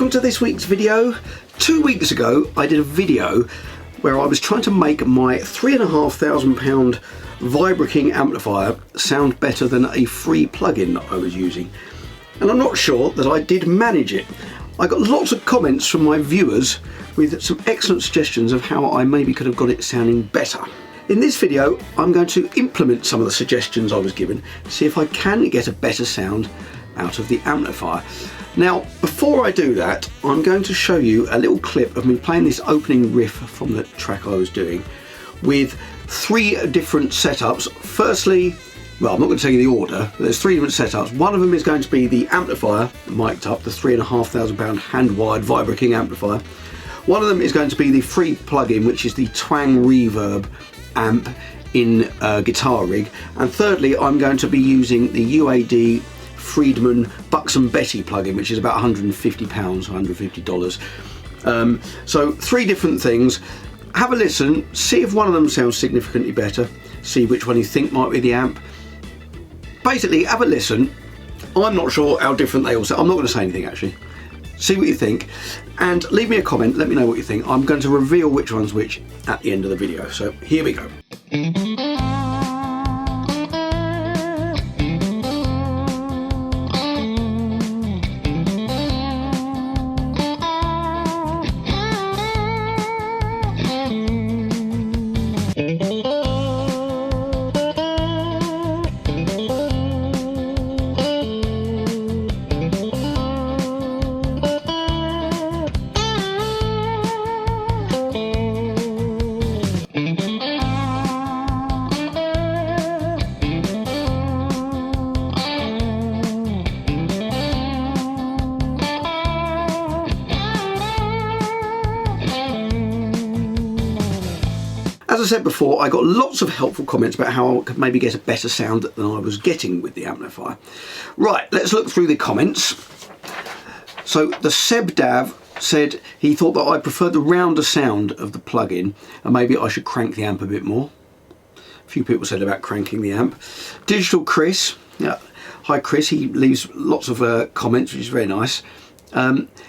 welcome to this week's video. 2 weeks ago I did a video where I was trying to make my £3,500 Vibro King amplifier sound better than a free plugin that I was using, and I'm not sure that I did manage it. I got lots of comments from my viewers with some excellent suggestions of how I maybe could have got it sounding better. In this video I'm going to implement some of the suggestions I was given, see if I can get a better sound out of the amplifier. Now, before I do that, I'm going to show you a little clip of me playing this opening riff from the track I was doing with 3 different setups. Firstly, well, I'm not going to tell you the order, but there's 3 different setups. One of them is going to be the amplifier mic'd up, the £3,500 hand-wired Vibro King amplifier. One of them is going to be the free plugin, which is the Twang Reverb amp in Guitar Rig. And thirdly, I'm going to be using the UAD Friedman Buxom Betty plugin, which is about £150, $150. So 3 different things. Have a listen, see if one of them sounds significantly better, see which one you think might be the amp. Basically, have a listen. I'm not sure how different they all sound. I'm not going to say anything actually. See what you think and leave me a comment, let me know what you think. I'm going to reveal which one's which at the end of the video. So here we go. As I said before, I got lots of helpful comments about how I could maybe get a better sound than I was getting with the amplifier. Right, let's look through the comments. So the Seb Dav said he thought that I preferred the rounder sound of the plug-in and maybe I should crank the amp a bit more. A few people said about cranking the amp. Digital Chris, yeah, hi Chris, he leaves lots of comments, which is very nice.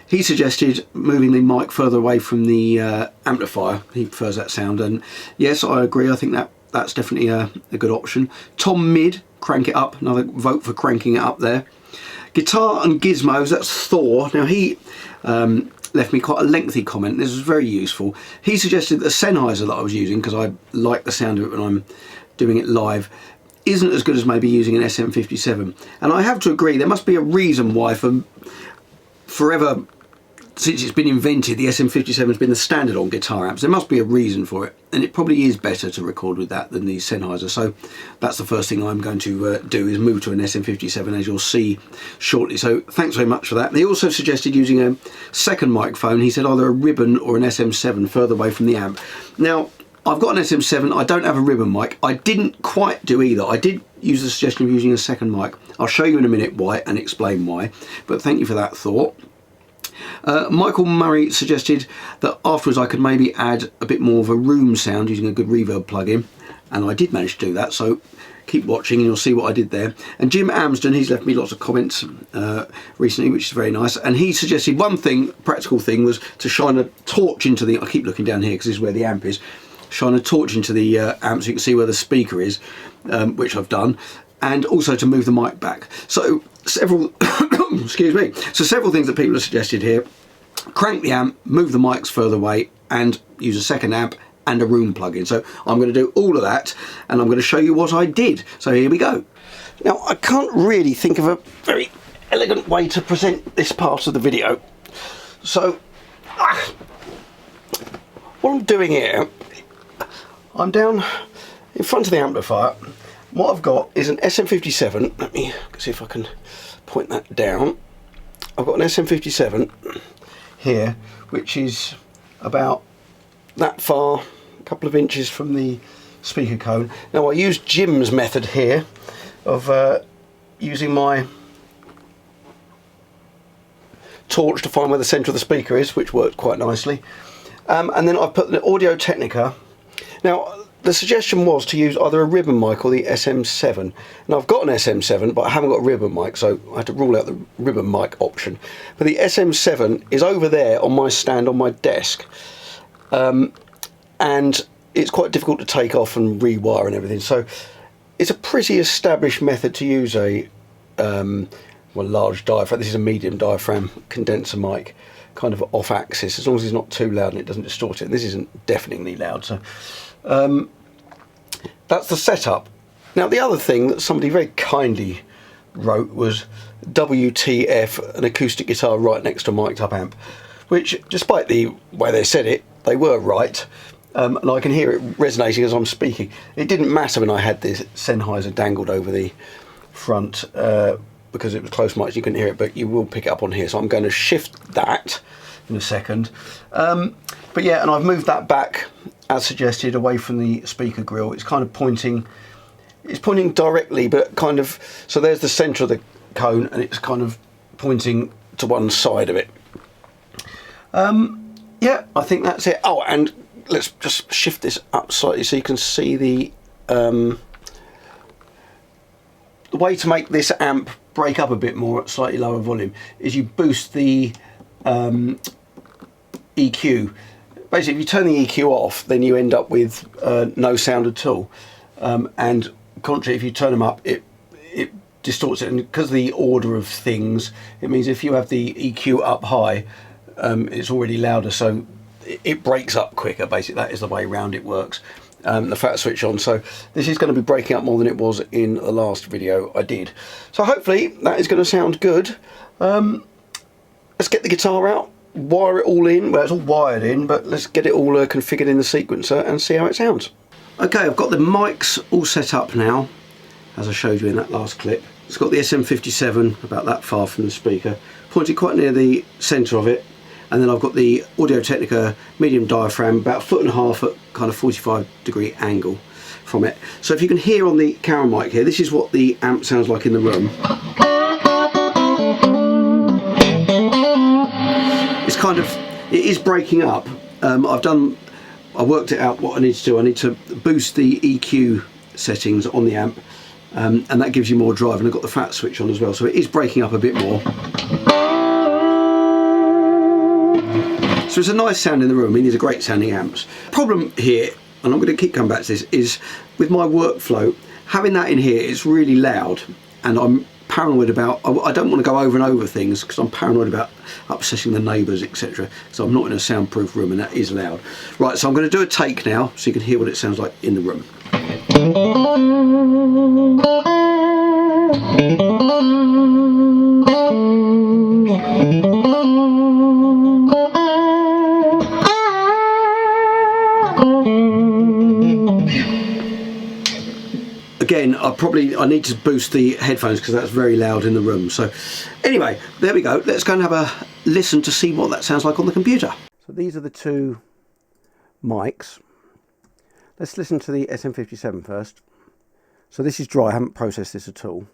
He suggested moving the mic further away from the amplifier. He prefers that sound, and yes, I agree. I think that's definitely a good option. Tom Mid, crank it up. Another vote for cranking it up there. Guitar and Gizmos, that's Thor. Now he left me quite a lengthy comment. This was very useful. He suggested the Sennheiser that I was using, because I like the sound of it when I'm doing it live, isn't as good as maybe using an SM57. And I have to agree, there must be a reason why forever since it's been invented the SM57 has been the standard on guitar amps. There must be a reason for it, and it probably is better to record with that than the Sennheiser. So that's the first thing I'm going to do, is move to an SM57, as you'll see shortly. So thanks very much for that. And he also suggested using a second microphone. He said either a ribbon or an SM7 further away from the amp. Now I've got an SM7, I don't have a ribbon mic. I didn't quite do either. I did use the suggestion of using a second mic. I'll show you in a minute why and explain why, but thank you for that thought. Michael Murray suggested that afterwards I could maybe add a bit more of a room sound using a good reverb plugin, and I did manage to do that, so keep watching and you'll see what I did there. And Jim Amsden, he's left me lots of comments recently, which is very nice, and he suggested one thing, practical thing, was to shine a torch into the, I keep looking down here because this is where the amp is, shine a torch into the amp so you can see where the speaker is, which I've done, and also to move the mic back. So several excuse me, so several things that people have suggested here: crank the amp, move the mics further away, and use a second amp and a room plug-in. So I'm going to do all of that, and I'm going to show you what I did. So here we go. Now I can't really think of a very elegant way to present this part of the video, so what I'm doing here, I'm down in front of the amplifier. What I've got is an SM57. Let me see if I can point that down. I've got an SM57 here, which is about that far, a couple of inches from the speaker cone. Now I used Jim's method here of using my torch to find where the centre of the speaker is, which worked quite nicely. And then I've put the Audio Technica. Now the suggestion was to use either a ribbon mic or the SM7. Now I've got an SM7, but I haven't got a ribbon mic, so I had to rule out the ribbon mic option. But the SM7 is over there on my stand on my desk, and it's quite difficult to take off and rewire and everything. So it's a pretty established method to use a large diaphragm. This is a medium diaphragm condenser mic, kind of off axis, as long as it's not too loud and it doesn't distort it. And this isn't deafeningly loud, so that's the setup. Now the other thing that somebody very kindly wrote was WTF, an acoustic guitar right next to a mic'd up amp, which, despite the way they said it, they were right. And I can hear it resonating as I'm speaking. It didn't matter when I had this Sennheiser dangled over the front because it was close mics, you couldn't hear it, but you will pick it up on here. So I'm going to shift that in a second. But yeah, and I've moved that back as suggested away from the speaker grill. It's kind of pointing, it's pointing directly, but kind of, so there's the centre of the cone and it's kind of pointing to one side of it. Yeah, I think that's it. Oh, and let's just shift this up slightly so you can see the way to make this amp break up a bit more at slightly lower volume is you boost the EQ. Basically, if you turn the EQ off, then you end up with no sound at all. And contrary, if you turn them up, it distorts it. And because of the order of things, it means if you have the EQ up high, it's already louder, so it breaks up quicker. Basically, that is the way round it works. The fat switch on, so this is going to be breaking up more than it was in the last video I did. So hopefully that is going to sound good. Let's get the guitar out, wire it all in. Well, it's all wired in, but let's get it all configured in the sequencer and see how it sounds. Okay, I've got the mics all set up now, as I showed you in that last clip. It's got the SM57 about that far from the speaker, pointed quite near the centre of it. And then I've got the Audio-Technica medium diaphragm, about 1.5 foot at kind of 45-degree angle from it. So if you can hear on the camera mic here, this is what the amp sounds like in the room. It's kind of, it is breaking up. I worked it out what I need to do. I need to boost the EQ settings on the amp, and that gives you more drive. And I've got the fat switch on as well, so it is breaking up a bit more. So it's a nice sound in the room. I mean, these are great sounding amps. Problem here, and I'm going to keep coming back to this, is with my workflow, having that in here is really loud, and I'm paranoid about, I don't want to go over and over things because I'm paranoid about upsetting the neighbours, etc. So I'm not in a soundproof room, and that is loud. Right, so I'm going to do a take now so you can hear what it sounds like in the room. Again, I need to boost the headphones because that's very loud in the room. So anyway, there we go. Let's go and have a listen to see what that sounds like on the computer. So these are the two mics. Let's listen to the SM57 first. So this is dry, I haven't processed this at all.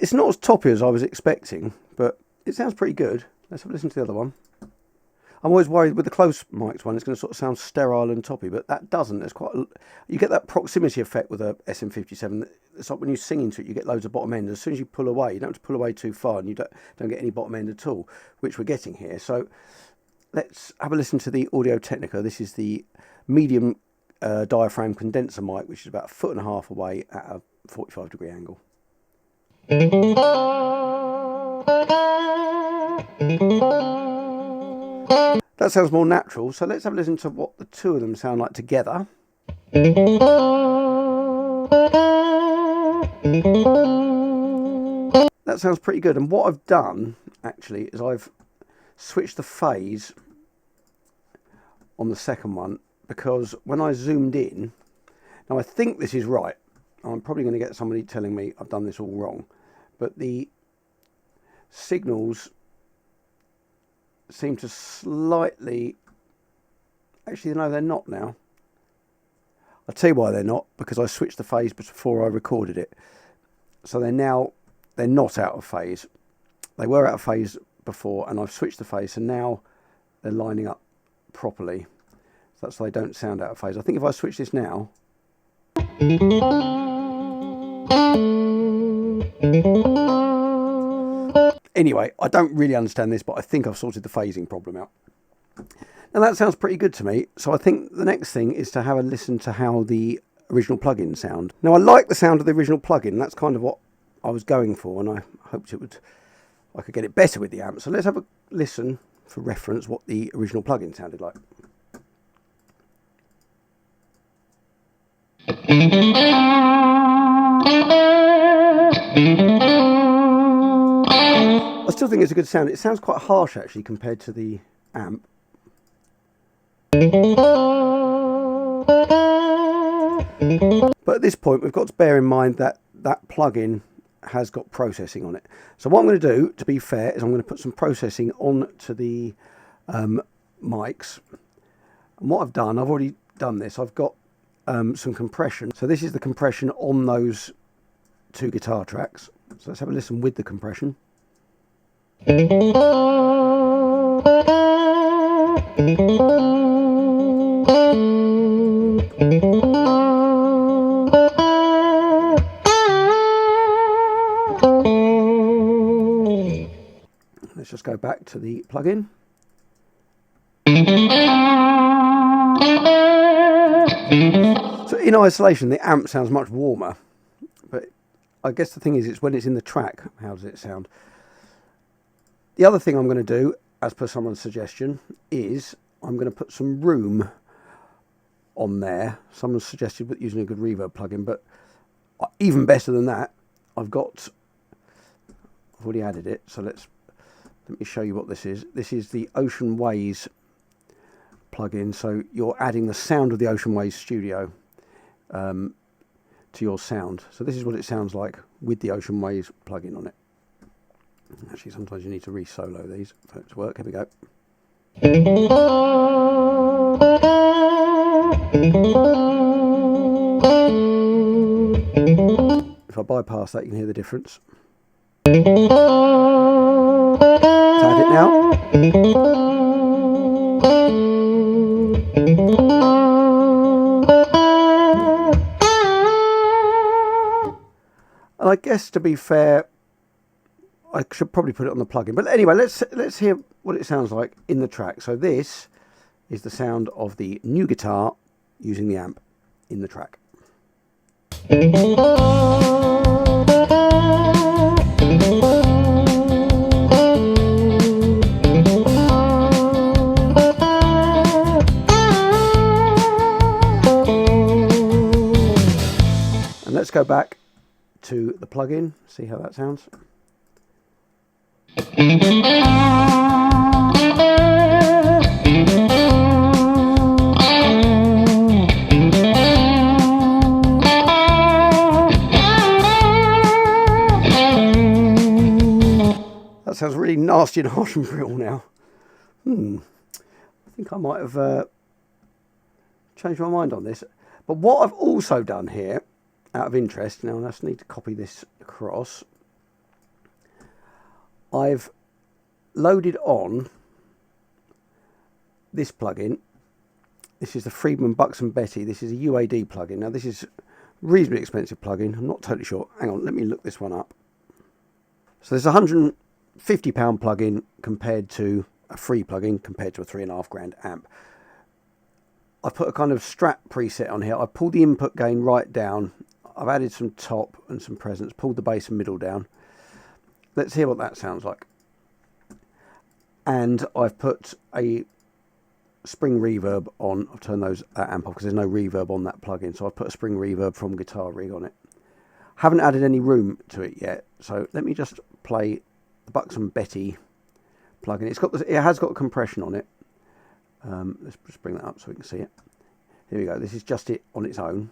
It's not as toppy as I was expecting, but it sounds pretty good. Let's have a listen to the other one. I'm always worried with the close mics one, it's going to sort of sound sterile and toppy, but that doesn't. There's quite you get that proximity effect with a SM57. It's like when you sing into it, you get loads of bottom end. As soon as you pull away, you don't have to pull away too far, and you don't get any bottom end at all, which we're getting here. So let's have a listen to the Audio-Technica. This is the medium diaphragm condenser mic, which is about 1.5 foot away at a 45-degree angle. That sounds more natural, so let's have a listen to what the two of them sound like together. That sounds pretty good, and what I've done actually is I've switched the phase on the second one, because when I zoomed in, now I think this is right, I'm probably going to get somebody telling me I've done this all wrong, but the signals seem to slightly, actually no, they're not now. I'll tell you why they're not, because I switched the phase before I recorded it, so they're not out of phase. They were out of phase before, and I've switched the phase, so now they're lining up properly. So that's why they don't sound out of phase. I think if I switch this now, anyway, I don't really understand this, but I think I've sorted the phasing problem out. Now that sounds pretty good to me, so I think the next thing is to have a listen to how the original plugin sound. Now I like the sound of the original plugin, that's kind of what I was going for, and I hoped I could get it better with the amp. So let's have a listen for reference what the original plugin sounded like. I still think it's a good sound. It sounds quite harsh actually compared to the amp. But at this point we've got to bear in mind that that plugin has got processing on it. So what I'm going to do, to be fair, is I'm going to put some processing onto the mics. And what I've done, I've already done this, I've got some compression. So this is the compression on those two guitar tracks. So let's have a listen with the compression. Let's just go back to the plugin. So in isolation, the amp sounds much warmer, but I guess the thing is, it's when it's in the track, how does it sound? The other thing I'm going to do, as per someone's suggestion, is I'm going to put some room on there. Someone suggested using a good reverb plugin, but even better than that, I've already added it, so let me show you what this is. This is the Ocean Ways plugin, so you're adding the sound of the Ocean Ways Studio to your sound. So this is what it sounds like with the Ocean Ways plugin on it. Actually, sometimes you need to re-solo these for it to work. Here we go. If I bypass that, you can hear the difference. Let's add it now. And I guess, to be fair, I should probably put it on the plugin. But anyway, let's hear what it sounds like in the track. So this is the sound of the new guitar using the amp in the track. And let's go back to the plugin, see how that sounds. That sounds really nasty and harsh and brittle now. I think I might have changed my mind on this. But what I've also done here, out of interest, now I just need to copy this across. I've loaded on this plugin. This is the Friedman Buxton Betty. This is a UAD plugin. Now this is a reasonably expensive plugin. I'm not totally sure. Hang on, let me look this one up. So there's a £150 plugin compared to a free plugin compared to a £3.5 amp. I've put a kind of Strat preset on here. I pulled the input gain right down. I've added some top and some presence, pulled the bass and middle down. Let's hear what that sounds like. And I've put a spring reverb on. I've turned that amp off because there's no reverb on that plugin. So I've put a spring reverb from Guitar Rig on it. Haven't added any room to it yet. So let me just play the Buxton Betty plugin. It has got compression on it. Let's just bring that up so we can see it. Here we go. This is just it on its own.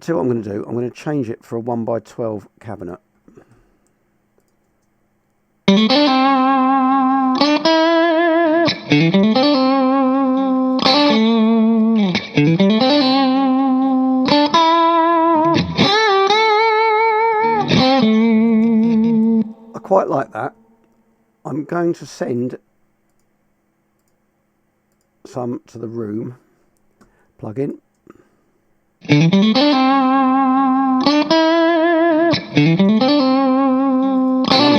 See what I'm going to do? I'm going to change it for a 1x12 cabinet. I quite like that. I'm going to send some to the room. Plug in. I'm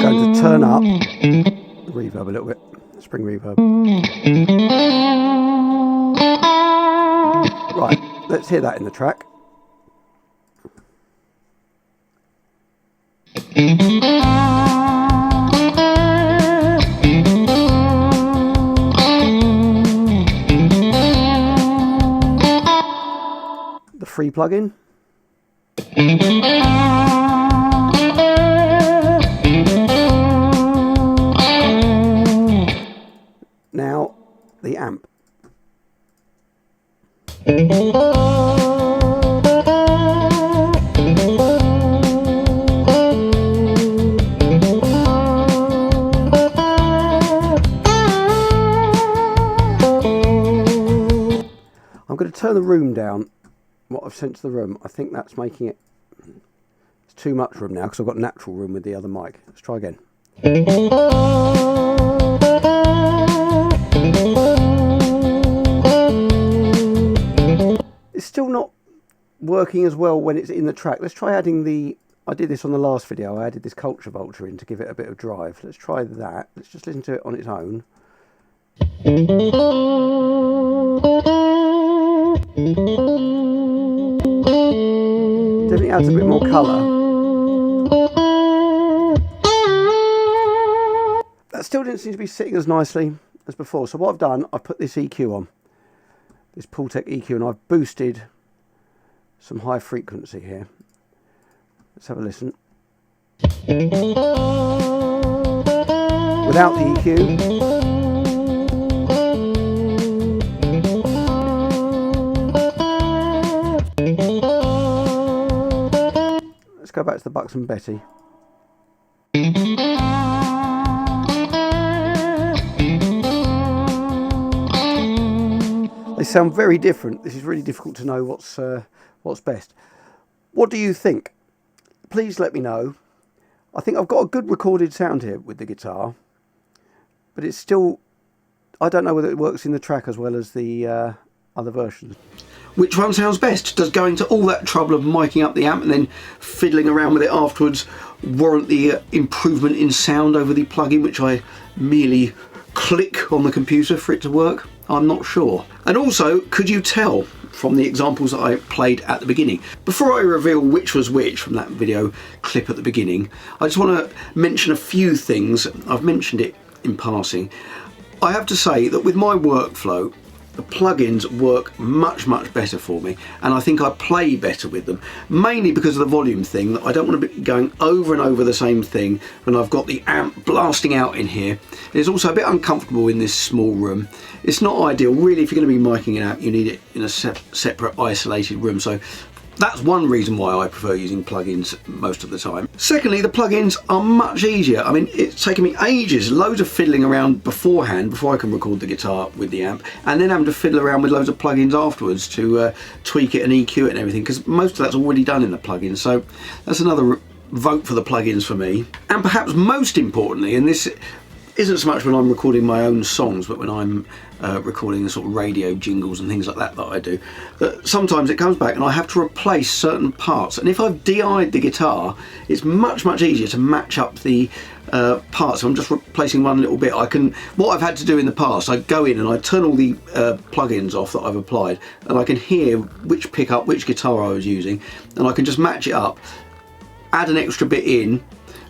going to turn up the reverb a little bit, spring reverb. Right, let's hear that in the track. The free plugin. Now the amp. I'm going to turn the room down. What I've sent to the room, I think that's making it, it's too much room now because I've got natural room with the other mic. Let's try again. It's still not working as well when it's in the track. Let's try adding the, I did this on the last video, I added this Culture Vulture in to give it a bit of drive. Let's try that. Let's just listen to it on its own. Definitely adds a bit more colour. That still didn't seem to be sitting as nicely as before. So what I've done, I've put this EQ on. This Pultec EQ, and I've boosted some high frequency here. Let's have a listen. Without the EQ. Let's go back to the Buxom Betty. They sound very different. This is really difficult to know what's best. What do you think? Please let me know. I think I've got a good recorded sound here with the guitar, but it's still, I don't know whether it works in the track as well as the other versions. Which one sounds best? Does going to all that trouble of miking up the amp and then fiddling around with it afterwards warrant the improvement in sound over the plugin, which I merely click on the computer for it to work? I'm not sure. And also, could you tell from the examples that I played at the beginning? Before I reveal which was which from that video clip at the beginning, I just want to mention a few things. I've mentioned it in passing. I have to say that with my workflow, the plugins work much better for me, and I think I play better with them, mainly because of the volume thing. That I don't want to be going over and over the same thing when I've got the amp blasting out in here. It's also a bit uncomfortable in this small room. It's not ideal really. If you're going to be miking it out, you need it in a separate isolated room. So that's one reason why I prefer using plugins most of the time. Secondly, the plugins are much easier. I mean, it's taken me ages, loads of fiddling around beforehand before I can record the guitar with the amp, and then having to fiddle around with loads of plugins afterwards to tweak it and EQ it and everything, because most of that's already done in the plugin. So that's another vote for the plugins for me. And perhaps most importantly, and this isn't so much when I'm recording my own songs, but when I'm recording the sort of radio jingles and things like that I do, that sometimes it comes back and I have to replace certain parts, and if I've DI'd the guitar, it's much easier to match up the parts. So I'm just replacing one little bit. What I've had to do in the past, I go in and I turn all the plugins off that I've applied, and I can hear which pickup, which guitar I was using, and I can just match it up, add an extra bit in,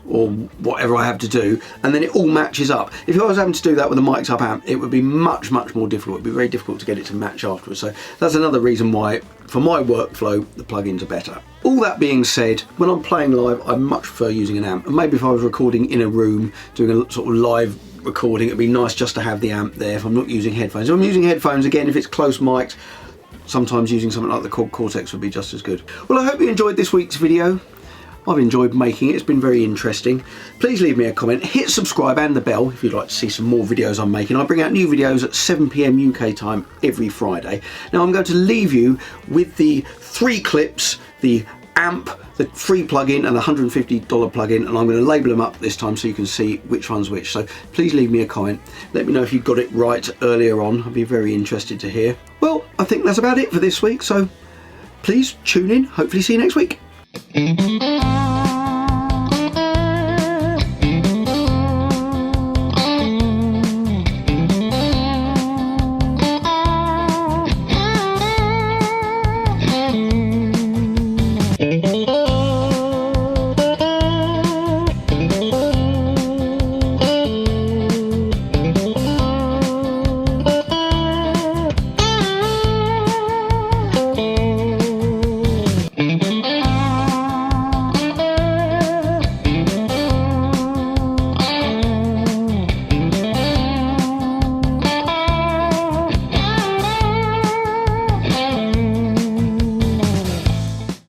or whatever I have to do, and then it all matches up. If I was having to do that with a mic'd up amp, it would be much more difficult. It would be very difficult to get it to match afterwards. So that's another reason why, for my workflow, the plugins are better. All that being said, when I'm playing live, I much prefer using an amp. And maybe if I was recording in a room, doing a sort of live recording, it'd be nice just to have the amp there if I'm not using headphones. If I'm using headphones, again, if it's close mic'd, sometimes using something like the Cortex would be just as good. Well, I hope you enjoyed this week's video. I've enjoyed making it. It's been very interesting. Please leave me a comment, hit subscribe and the bell if you'd like to see some more videos I'm making. I bring out new videos at 7 PM UK time every Friday. Now I'm going to leave you with the 3 clips, the amp, the free plugin and the $150 plugin, and I'm going to label them up this time so you can see which one's which. So please leave me a comment. Let me know if you got it right earlier on. I'd be very interested to hear. Well, I think that's about it for this week, so please tune in. Hopefully see you next week.